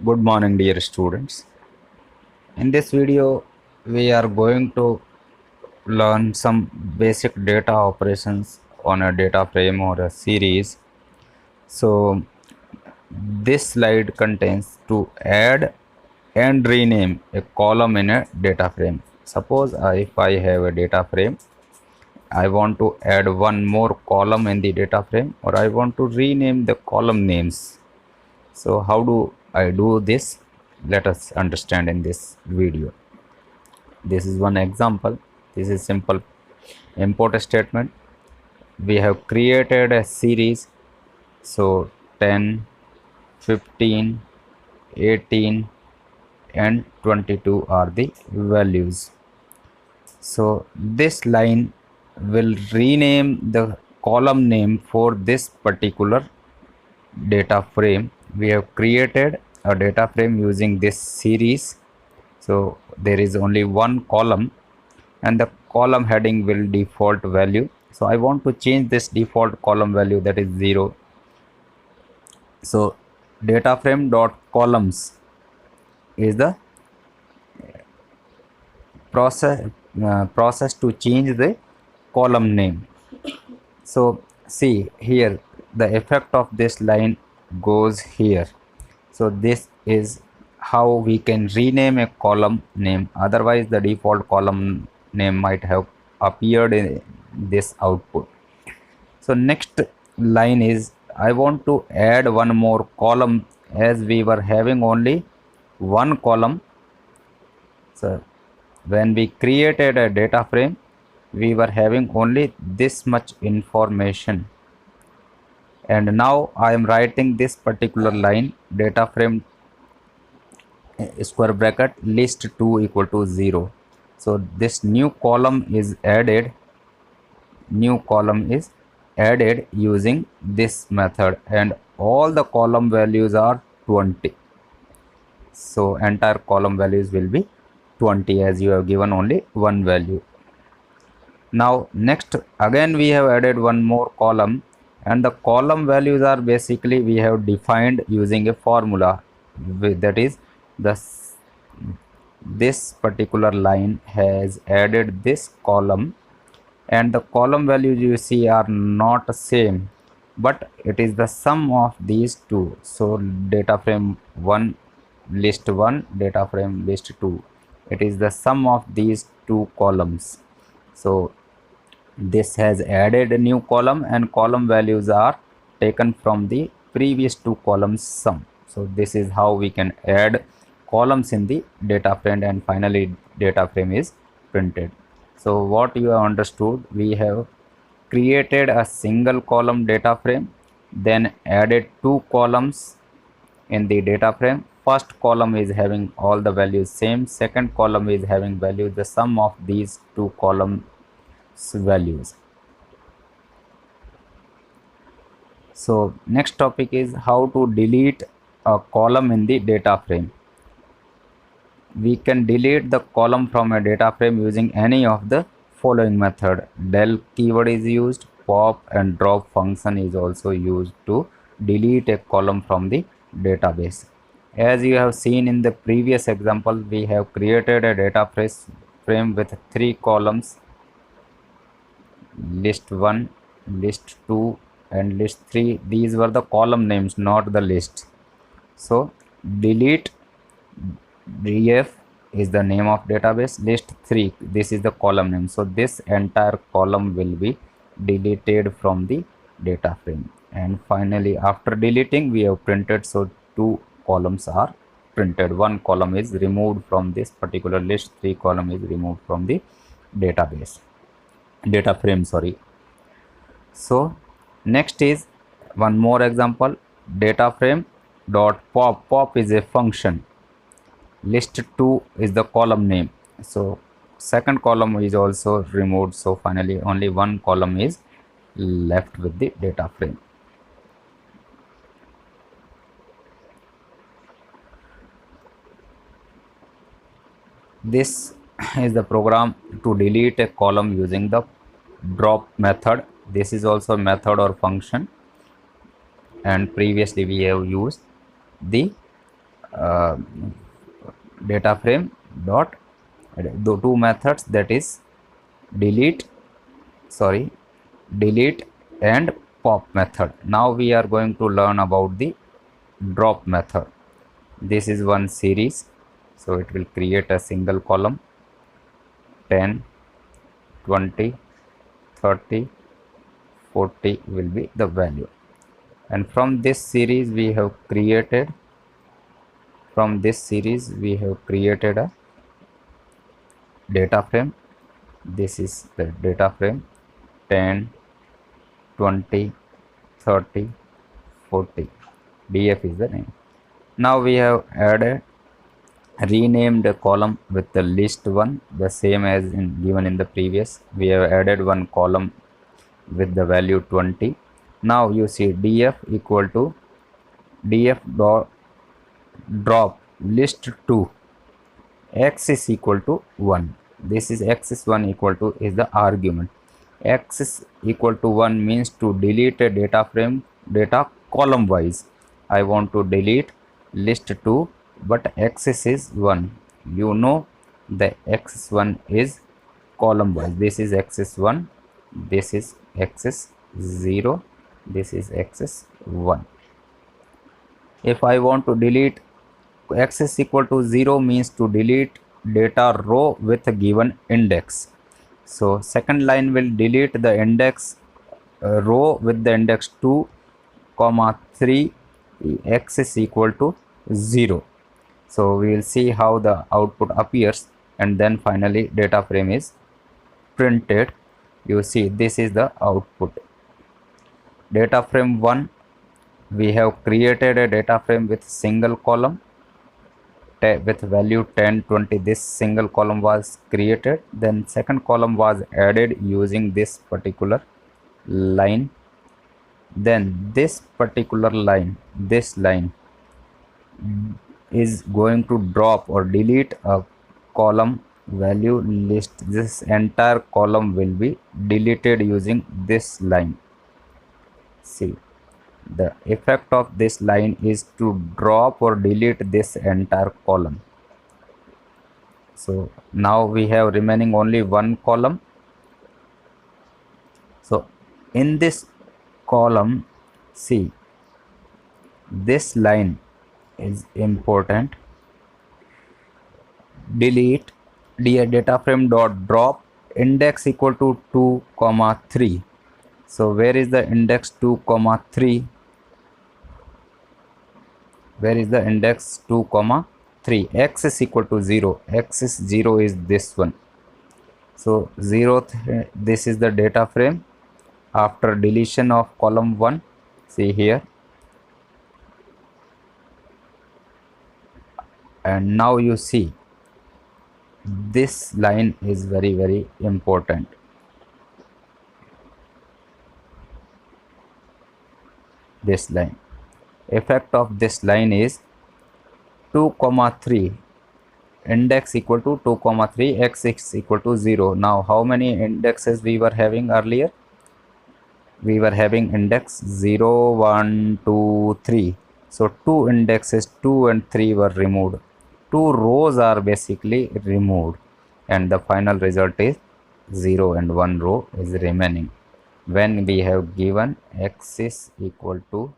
Good morning, dear students. In this video, we are going to learn some basic data operations on a data frame or a series. So, this slide contains to add and rename a column in a data frame. Suppose if I have a data frame, I want to add one more column in the data frame, or I want to rename the column names. So how do I do this? Let us understand in this video. This is one example. This is simple import statement. We have created a series. So 10, 15, 18 and 22 are the values. So this line will rename the column name for this particular data frame. We have created a data frame using this series. So there is only one column and the column heading will default value. So I want to change this default column value, that is 0. So data frame dot columns is the process to change the column name. So see here, the effect of this line goes here. So this is how we can rename a column name. Otherwise the default column name might have appeared in this output. So next line is, I want to add one more column, as we were having only one column. So when we created a data frame, we were having only this much information, and now I am writing this particular line, data frame square bracket list 2 equal to 0. So this new column is added using this method, and all the column values are 20. So entire column values will be 20, as you have given only one value. Now next, again we have added one more column, and the column values are basically we have defined using a formula, that is this particular line has added this column, and the column values you see are not same, but it is the sum of these two. So data frame 1 list 1, data frame list 2, it is the sum of these two columns. So this has added a new column, and column values are taken from the previous two columns sum. So this is how we can add columns in the data frame, and finally data frame is printed. So what you have understood, we have created a single column data frame, then added two columns in the data frame. First column is having all the values same, second column is having values the sum of these two columns values. So next topic is how to delete a column in the data frame. We can delete the column from a data frame using any of the following method. Del keyword is used, pop and drop function is also used to delete a column from the database. As you have seen in the previous example, we have created a data frame with 3 columns, list 1, list 2 and list 3. These were the column names, not the list. So delete df is the name of database, list 3, this is the column name. So this entire column will be deleted from the data frame. And finally after deleting, we have printed, so 2 columns are printed. 1 column is removed from this particular list, 3 column is removed from the database, data frame, sorry. So next is one more example, data frame dot pop. Pop is a function, list 2 is the column name. So second column is also removed, so finally only one column is left with the data frame. This is the program to delete a column using the drop method. This is also a method or function, and previously we have used the uh, data frame dot the two methods, that is delete sorry delete and pop method. Now we are going to learn about the drop method. This is one series, so it will create a single column. 10, 20, 30, 40 will be the value, and from this series we have created a data frame. This is the data frame 10, 20, 30, 40. df is the name. Now we have renamed a column with the list 1, the same as given in the previous. We have added one column with the value 20. Now you see df equal to df dot drop list 2, x is equal to 1. This is x is 1 equal to is the argument. X is equal to 1 means to delete a data frame data column wise. I want to delete list 2, but axis is 1. You know the axis 1 is column wise. This is axis 1, this is axis 0, this is axis 1. If I want to delete x is equal to 0 means to delete data row with a given index. So second line will delete the index row with the index 2, 3, x is equal to 0. So we will see how the output appears, and then finally data frame is printed. You see this is the output. Data frame 1, we have created a data frame with single column with value 10, 20. This single column was created, then second column was added using this particular line. Then this particular line, this line is going to drop or delete a column value list. This entire column will be deleted using this line. See, the effect of this line is to drop or delete this entire column. So now we have remaining only one column. So in this column, see, this line is important. Delete data frame dot drop index equal to 2, 3. So where is the index 2, 3? Where is the index 2, 3? X is equal to 0. X is 0 is this one. So 0th, this is the data frame after deletion of column 1. See here. And now you see this line is very, very important. This line, effect of this line is 2, 3, index equal to 2, 3, x is equal to 0. Now how many indexes we were having earlier? We were having index 0, 1, 2, 3. So 2 indexes 2 and 3 were removed. 2 rows are basically removed, and the final result is 0 and 1 row is remaining when we have given x is equal to